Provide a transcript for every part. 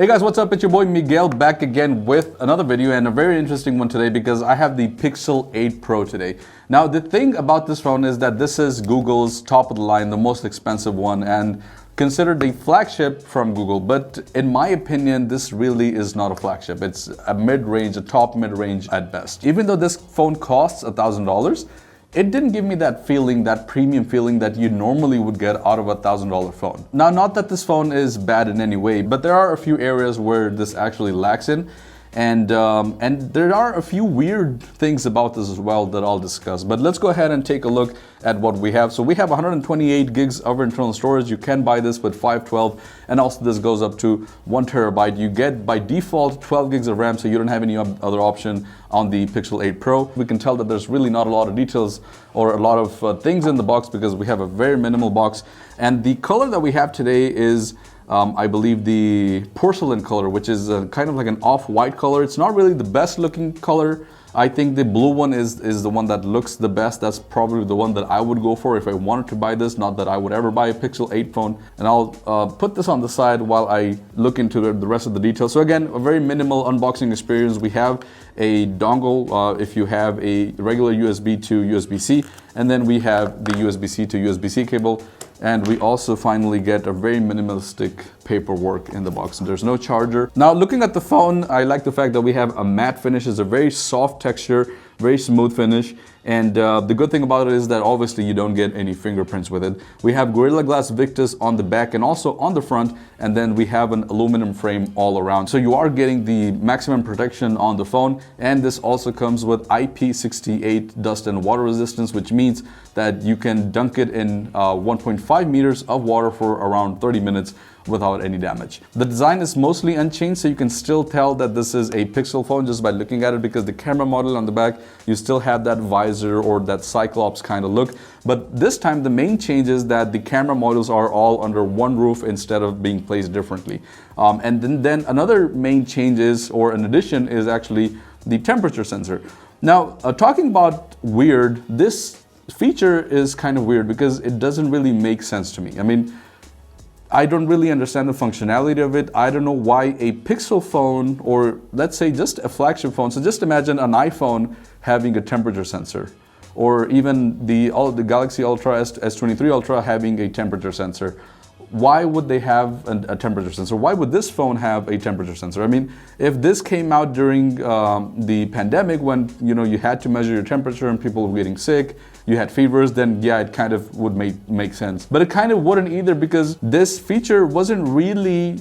Hey guys, what's up? It's your boy Miguel back again with another video, and a very interesting one today because I have the Pixel 8 Pro today. Now the thing about this phone is that this is Google's top of the line, the most expensive one, and considered the flagship from Google. But in my opinion, this really is not a flagship. It's a mid-range, a top mid-range at best. Even though this phone costs $1,000, it didn't give me that feeling, that premium feeling that you normally would get out of a $1,000 phone. Now, not that this phone is bad in any way, but there are a few areas where this actually lacks in. And there are a few weird things about this as well that I'll discuss. But let's go ahead and take a look at what we have. So we have 128 gigs of internal storage. You can buy this with 512, and also this goes up to 1 terabyte. You get by default 12 gigs of RAM, so you don't have any other option on the Pixel 8 Pro. We can tell that there's really not a lot of details or a lot of things in the box because we have a very minimal box. And the color that we have today is I believe the porcelain color, which is kind of like an off-white color. It's not really the best looking color. I think the blue one is the one that looks the best. That's probably the one that I would go for if I wanted to buy this. Not that I would ever buy a Pixel 8 phone. And I'll put this on the side while I look into the rest of the details. So again, a very minimal unboxing experience. We have a dongle if you have a regular USB to USB-C, and then we have the USB-C to USB-C cable. And we also finally get a very minimalistic paperwork in the box. There's no charger. Now, looking at the phone, I like the fact that we have a matte finish. It's a very soft texture, very smooth finish. And the good thing about it is that obviously you don't get any fingerprints with it. We have Gorilla Glass Victus on the back and also on the front, and then we have an aluminum frame all around. So you are getting the maximum protection on the phone, and this also comes with IP68 dust and water resistance, which means that you can dunk it in 1.5 meters of water for around 30 minutes without any damage. The design is mostly unchanged, so you can still tell that this is a Pixel phone just by looking at it, because the camera model on the back, you still have that visor or that Cyclops kind of look. But this time the main change is that the camera modules are all under one roof instead of being placed differently. And then another main change is, or an addition, is actually the temperature sensor. Now, talking about weird, this feature is kind of weird because it doesn't really make sense to me. I mean, I don't really understand the functionality of it. I don't know why a Pixel phone, or let's say just a flagship phone, so just imagine an iPhone having a temperature sensor, or even the Galaxy Ultra S23 Ultra having a temperature sensor. Why would they have a temperature sensor? Why would this phone have a temperature sensor? I mean, if this came out during the pandemic, when you had to measure your temperature and people were getting sick, you had fevers, then yeah, it kind of would make sense. But it kind of wouldn't either, because this feature wasn't really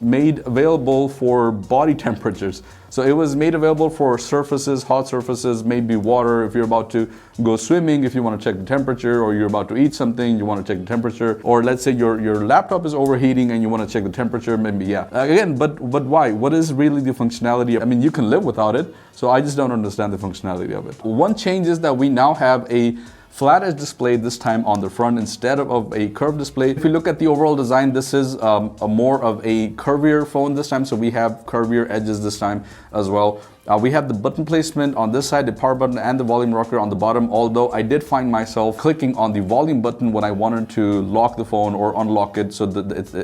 made available for body temperatures. So it was made available for surfaces, hot surfaces, maybe water. If you're about to go swimming, if you want to check the temperature, or you're about to eat something, you want to check the temperature, or let's say your laptop is overheating and you want to check the temperature, maybe, yeah. Again, but why? What is really the functionality? I mean, you can live without it, so I just don't understand the functionality of it. One change is that we now have a flat edge display this time on the front instead of a curved display. If you look at the overall design, this is a more of a curvier phone this time, so we have curvier edges this time as well. We have the button placement on this side, the power button and the volume rocker on the bottom, although I did find myself clicking on the volume button when I wanted to lock the phone or unlock it. So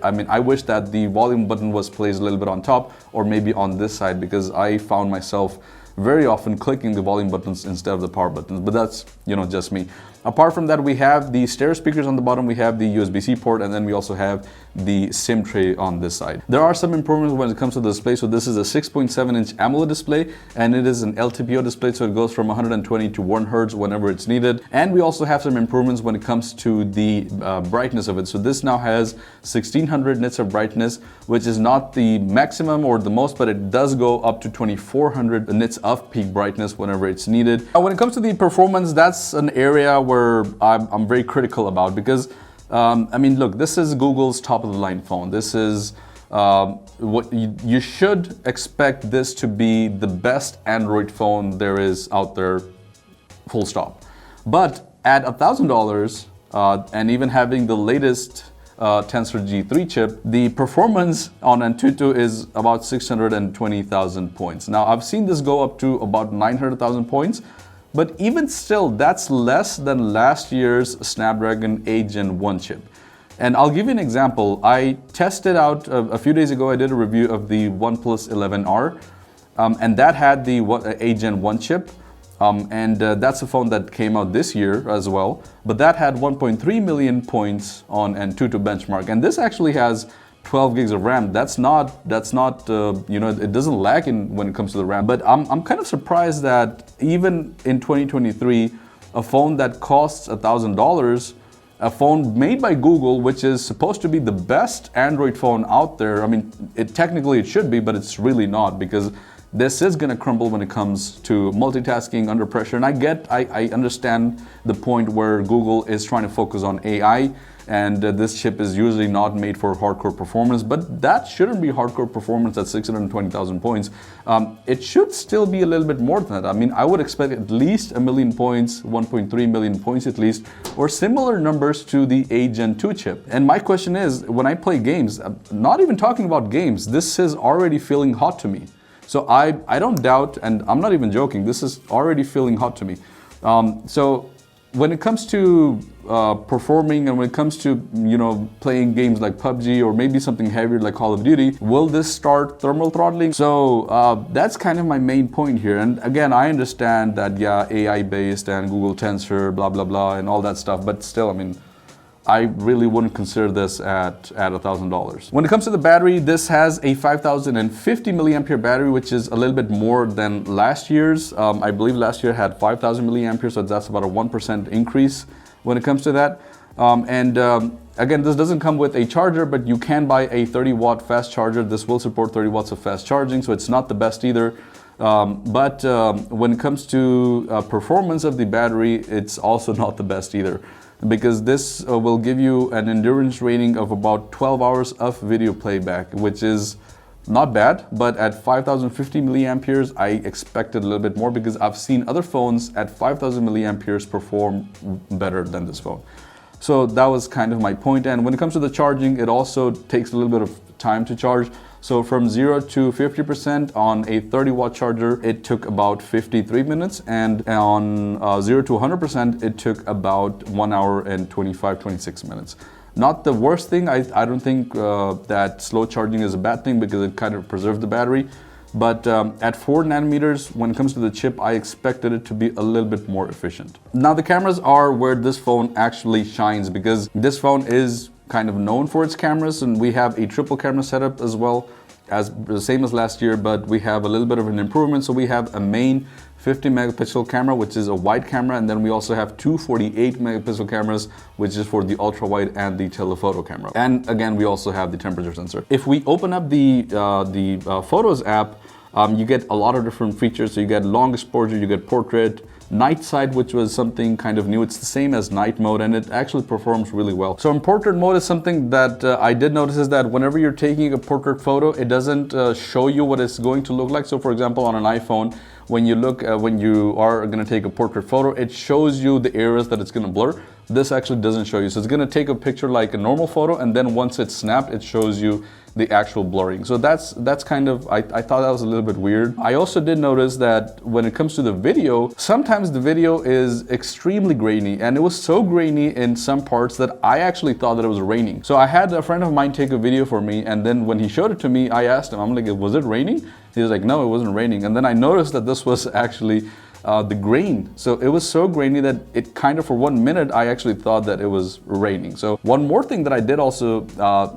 I wish that the volume button was placed a little bit on top, or maybe on this side, because I found myself very often clicking the volume buttons instead of the power buttons, but that's just me. Apart from that, we have the stereo speakers on the bottom, we have the USB-C port, and then we also have the SIM tray on this side. There are some improvements when it comes to the display. So this is a 6.7-inch AMOLED display, and it is an LTPO display, so it goes from 120 to 1 Hz whenever it's needed. And we also have some improvements when it comes to the brightness of it. So this now has 1600 nits of brightness, which is not the maximum or the most, but it does go up to 2400 nits of peak brightness whenever it's needed. Now, when it comes to the performance, that's an area where I'm very critical about, because I mean, look, this is Google's top of the line phone. This is what you should expect this to be the best Android phone there is out there, full stop. But at $1,000 and even having the latest Tensor G3 chip, the performance on Antutu is about 620,000 points. Now, I've seen this go up to about 900,000 points, but even still, that's less than last year's Snapdragon 8 Gen 1 chip. And I'll give you an example. I tested out a few days ago, I did a review of the OnePlus 11R, and that had the A Gen 1 chip. That's a phone that came out this year as well, but that had 1.3 million points on Antutu benchmark. And this actually has 12 gigs of RAM. That's not it doesn't lag when it comes to the RAM. But I'm kind of surprised that even in 2023, a phone that costs $1,000, a phone made by Google, which is supposed to be the best Android phone out there. I mean, technically it should be, but it's really not, because this is going to crumble when it comes to multitasking under pressure. And I understand the point where Google is trying to focus on AI, and this chip is usually not made for hardcore performance, but that shouldn't be hardcore performance at 620,000 points. It should still be a little bit more than that. I mean, I would expect at least 1 million points, 1.3 million points at least, or similar numbers to the A Gen 2 chip. And my question is, when I play games, I'm not even talking about games, this is already feeling hot to me. So I don't doubt, and I'm not even joking, this is already feeling hot to me. So when it comes to performing, and when it comes to playing games like PUBG or maybe something heavier like Call of Duty, will this start thermal throttling? So that's kind of my main point here. And again, I understand that, yeah, AI based and Google Tensor, blah blah blah, and all that stuff, but still, I mean, I really wouldn't consider this at $1,000. When it comes to the battery, this has a 5,050 milliampere battery, which is a little bit more than last year's. I believe last year had 5,000 milliampere, so that's about a 1% increase when it comes to that. Again, this doesn't come with a charger, but you can buy a 30-watt fast charger. This will support 30 watts of fast charging, so it's not the best either. But when it comes to performance of the battery, it's also not the best either, because this will give you an endurance rating of about 12 hours of video playback, which is not bad, but at 5,050 milliamperes, I expected a little bit more, because I've seen other phones at 5,000 milliamperes perform better than this phone. So that was kind of my point. And when it comes to the charging, it also takes a little bit of time to charge. So from 0 to 50% on a 30-watt charger, it took about 53 minutes. And on 0 to 100%, it took about 1 hour and 26 minutes. Not the worst thing. I don't think that slow charging is a bad thing, because it kind of preserves the battery. But at 4 nanometers, when it comes to the chip, I expected it to be a little bit more efficient. Now, the cameras are where this phone actually shines, because this phone is kind of known for its cameras, and we have a triple camera setup as well, as the same as last year, but we have a little bit of an improvement. So we have a main 50 megapixel camera, which is a wide camera, and then we also have two 48 megapixel cameras, which is for the ultra wide and the telephoto camera. And again, we also have the temperature sensor. If we open up the Photos app, you get a lot of different features. So you get long exposure, you get portrait, night side, which was something kind of new. It's the same as night mode, and it actually performs really well. So in portrait mode is something that I did notice, is that whenever you're taking a portrait photo, it doesn't show you what it's going to look like. So for example, on an iPhone, when you are going to take a portrait photo, it shows you the areas that it's going to blur. This actually doesn't show you. So it's going to take a picture like a normal photo, and then once it's snapped, it shows you the actual blurring. So that's kind of, I thought that was a little bit weird. I also did notice that when it comes to the video, sometimes the video is extremely grainy, and it was so grainy in some parts that I actually thought that it was raining. So I had a friend of mine take a video for me, and then when he showed it to me, I asked him, I'm like, was it raining? He was like, no, it wasn't raining. And then I noticed that this was actually the grain. So it was so grainy that it kind of, for 1 minute, I actually thought that it was raining. So one more thing that I did also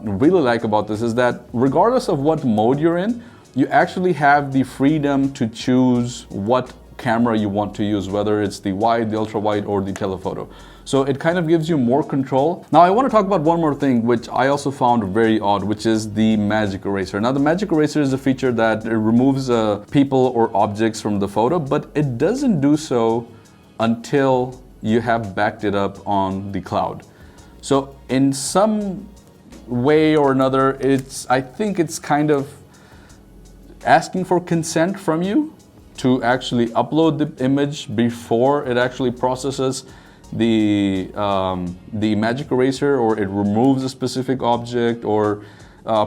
really like about this is that regardless of what mode you're in, you actually have the freedom to choose what camera you want to use, whether it's the wide, the ultra wide, or the telephoto. So it kind of gives you more control. Now I want to talk about one more thing, which I also found very odd, which is the magic eraser. Now the magic eraser is a feature that it removes people or objects from the photo, but it doesn't do so until you have backed it up on the cloud. So in some way or another, I think it's kind of asking for consent from you to actually upload the image before it actually processes the magic eraser, or it removes a specific object or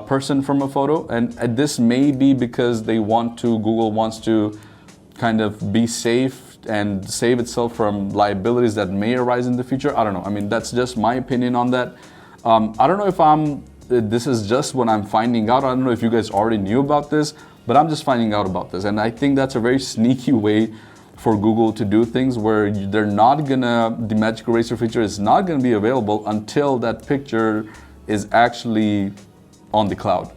person from a photo. And this may be because Google wants to kind of be safe and save itself from liabilities that may arise in the future. I don't know. I mean, that's just my opinion on that. I don't know if this is just when I'm finding out. I don't know if you guys already knew about this, but I'm just finding out about this. And I think that's a very sneaky way for Google to do things, where the magic eraser feature is not gonna be available until that picture is actually on the cloud.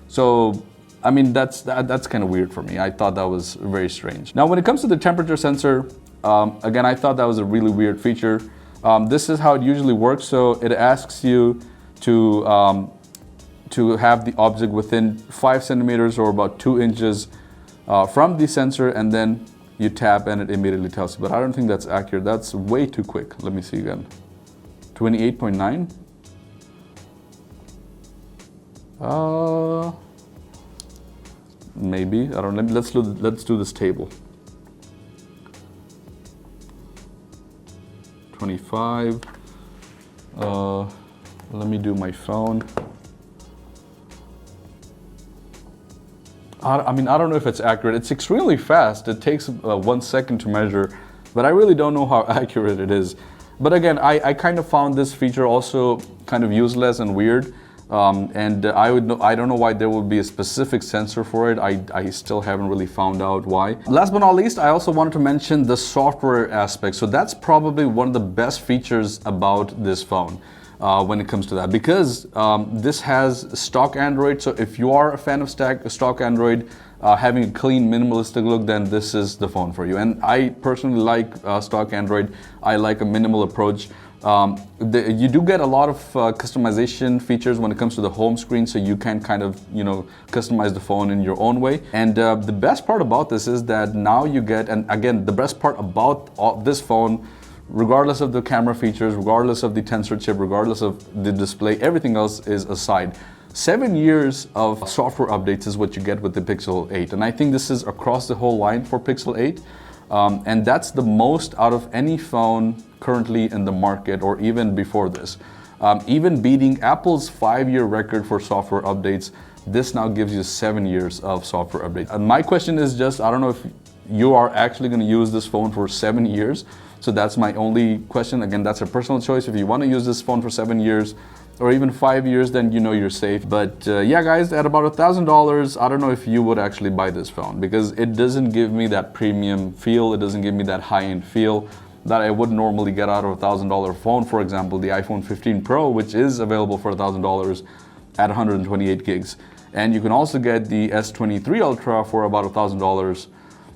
So, I mean, that's kind of weird for me. I thought that was very strange. Now, when it comes to the temperature sensor, again, I thought that was a really weird feature. This is how it usually works. So it asks you to have the object within 5 centimeters or about 2 inches from the sensor, and then you tap and it immediately tells you. But I don't think that's accurate. That's way too quick. Let me see again. 28.9. Maybe, I don't know. Let's do this table. 25. Let me do my phone. I mean, I don't know if it's accurate. It's extremely fast. It takes 1 second to measure, but I really don't know how accurate it is. But again, I kind of found this feature also kind of useless and weird. I don't know why there would be a specific sensor for it. I still haven't really found out why. Last but not least, I also wanted to mention the software aspect. So that's probably one of the best features about this phone. When it comes to that, because this has stock Android. So if you are a fan of stock Android, having a clean, minimalistic look, then this is the phone for you. And I personally like stock Android. I like a minimal approach. You do get a lot of customization features when it comes to the home screen, so you can kind of, customize the phone in your own way. And the best part about this is that now you get, and again, the best part about this phone, regardless of the camera features, regardless of the Tensor chip, regardless of the display, everything else is aside. 7 years of software updates is what you get with the Pixel 8. And I think this is across the whole line for Pixel 8. And that's the most out of any phone currently in the market, or even before this. Even beating Apple's 5-year record for software updates, this now gives you 7 years of software updates. And my question is just, I don't know if you are actually going to use this phone for 7 years. So that's my only question. Again, that's a personal choice. If you want to use this phone for 7 years or even 5 years, then you're safe. But yeah, guys, at about $1,000, I don't know if you would actually buy this phone, because it doesn't give me that premium feel. It doesn't give me that high-end feel that I would normally get out of a $1,000 phone. For example, the iPhone 15 Pro, which is available for $1,000 at 128 gigs. And you can also get the S23 Ultra for about $1,000.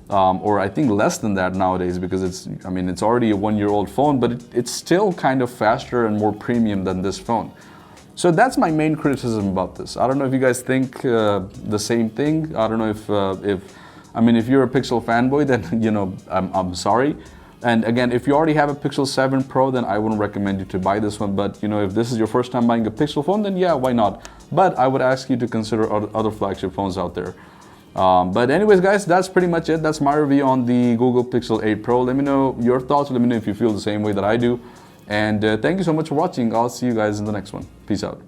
Or I think less than that nowadays, because it's already a 1-year-old phone, but it's still kind of faster and more premium than this phone. So that's my main criticism about this. I don't know if you guys think the same thing. I don't know if you're a Pixel fanboy, then I'm sorry. And again, if you already have a Pixel 7 Pro, then I wouldn't recommend you to buy this one. But if this is your first time buying a Pixel phone, then yeah, why not? But I would ask you to consider other flagship phones out there. But anyways, guys, that's pretty much it. That's my review on the Google Pixel 8 Pro. Let me know your thoughts. Let me know if you feel the same way that I do. And thank you so much for watching. I'll see you guys in the next one. Peace out.